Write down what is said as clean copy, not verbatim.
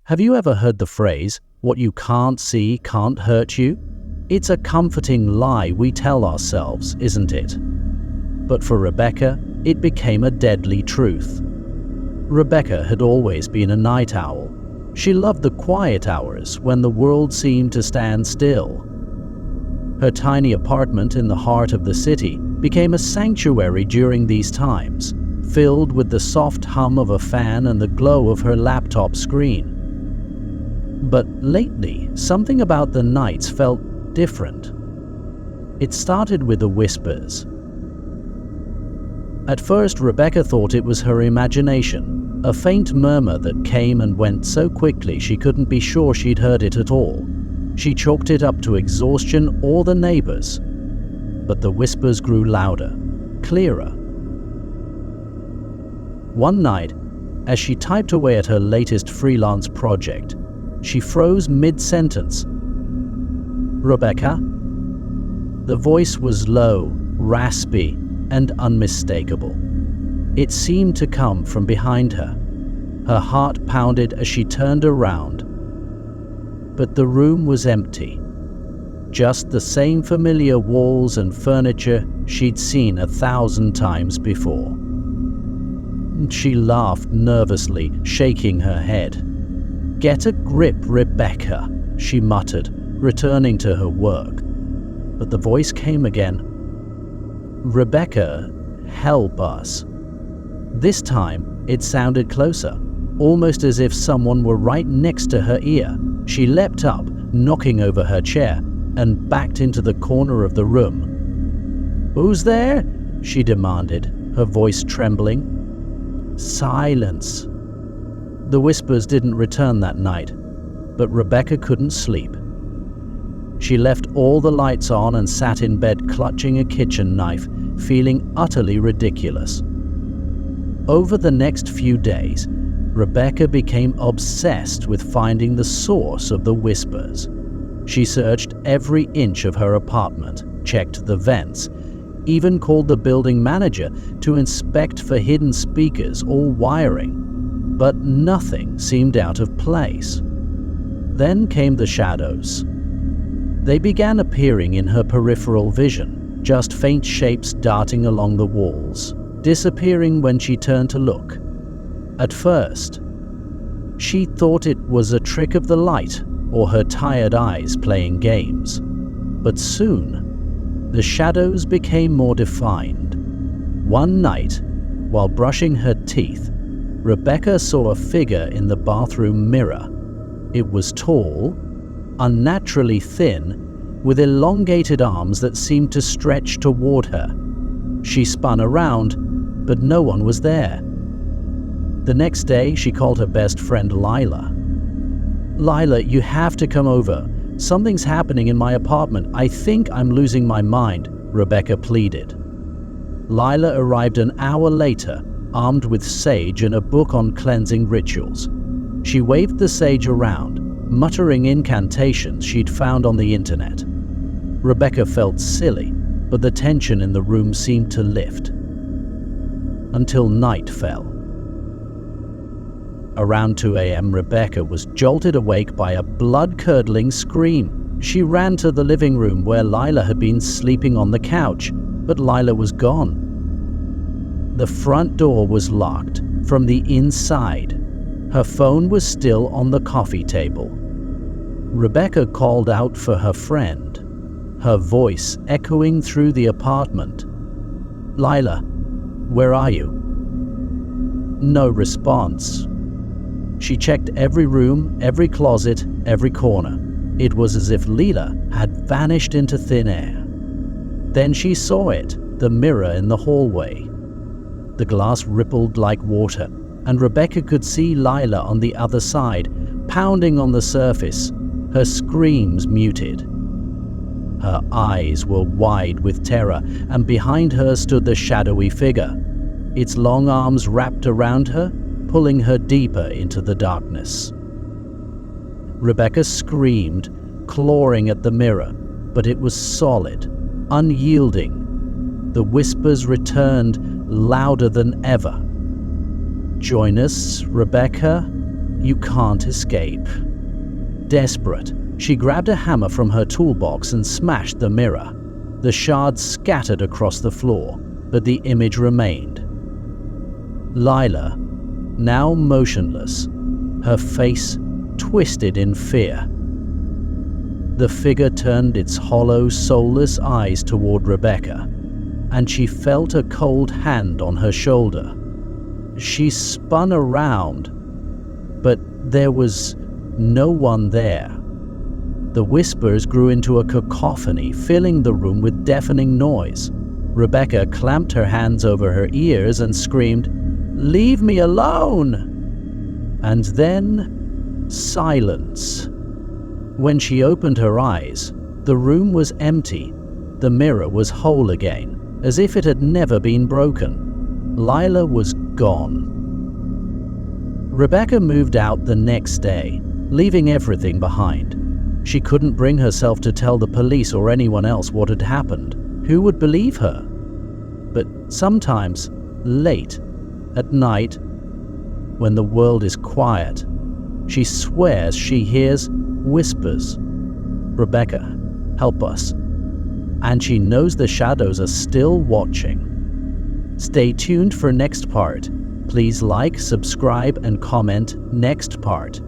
Have you ever heard the phrase, "What you can't see can't hurt you"? It's a comforting lie we tell ourselves, isn't it? But for Rebecca, it became a deadly truth. Rebecca had always been a night owl. She loved the quiet hours when the world seemed to stand still. Her tiny apartment in the heart of the city became a sanctuary during these times, filled with the soft hum of a fan and the glow of her laptop screen. But lately, something about the nights felt different. It started with the whispers. At first, Rebecca thought it was her imagination, a faint murmur that came and went so quickly she couldn't be sure she'd heard it at all. She chalked it up to exhaustion or the neighbors. But the whispers grew louder, clearer. One night, as she typed away at her latest freelance project, she froze mid-sentence. "Rebecca?" The voice was low, raspy, and unmistakable. It seemed to come from behind her. Her heart pounded as she turned around. But the room was empty. Just the same familiar walls and furniture she'd seen 1,000 times before. She laughed nervously, shaking her head. "Get a grip, Rebecca," she muttered, returning to her work. But the voice came again. "Rebecca, help us." This time, it sounded closer, almost as if someone were right next to her ear. She leapt up, knocking over her chair, and backed into the corner of the room. "Who's there?" she demanded, her voice trembling. "Silence." The whispers didn't return that night, but Rebecca couldn't sleep. She left all the lights on and sat in bed clutching a kitchen knife, feeling utterly ridiculous. Over the next few days, Rebecca became obsessed with finding the source of the whispers. She searched every inch of her apartment, checked the vents, even called the building manager to inspect for hidden speakers or wiring. But nothing seemed out of place. Then came the shadows. They began appearing in her peripheral vision, just faint shapes darting along the walls, disappearing when she turned to look. At first, she thought it was a trick of the light or her tired eyes playing games. But soon, the shadows became more defined. One night, while brushing her teeth, Rebecca saw a figure in the bathroom mirror. It was tall, unnaturally thin, with elongated arms that seemed to stretch toward her. She spun around, but no one was there. The next day, she called her best friend Lila. "Lila, you have to come over. Something's happening in my apartment. I think I'm losing my mind," Rebecca pleaded. Lila arrived an hour later, armed with sage and a book on cleansing rituals. She waved the sage around, muttering incantations she'd found on the internet. Rebecca felt silly, but the tension in the room seemed to lift. Until night fell. Around 2 a.m., Rebecca was jolted awake by a blood-curdling scream. She ran to the living room where Lila had been sleeping on the couch, but Lila was gone. The front door was locked from the inside. Her phone was still on the coffee table. Rebecca called out for her friend, her voice echoing through the apartment. "Lila, where are you?" No response. She checked every room, every closet, every corner. It was as if Lila had vanished into thin air. Then she saw it, the mirror in the hallway. The glass rippled like water, and Rebecca could see Lila on the other side, pounding on the surface, her screams muted. Her eyes were wide with terror, and behind her stood the shadowy figure, its long arms wrapped around her, pulling her deeper into the darkness. Rebecca screamed, clawing at the mirror, but it was solid, unyielding. The whispers returned, louder than ever. "Join us, Rebecca? You can't escape." Desperate, she grabbed a hammer from her toolbox and smashed the mirror. The shards scattered across the floor, but the image remained. Lila, now motionless, her face twisted in fear. The figure turned its hollow, soulless eyes toward Rebecca, and she felt a cold hand on her shoulder. She spun around, but there was no one there. The whispers grew into a cacophony, filling the room with deafening noise. Rebecca clamped her hands over her ears and screamed, "Leave me alone!" And then, silence. When she opened her eyes, the room was empty. The mirror was whole again, as if it had never been broken. Lila was gone. Rebecca moved out the next day, leaving everything behind. She couldn't bring herself to tell the police or anyone else what had happened. Who would believe her? But sometimes, late at night, when the world is quiet, she swears she hears whispers. "Rebecca, help us." And she knows the shadows are still watching. Stay tuned for next part. Please like, subscribe, and comment next part.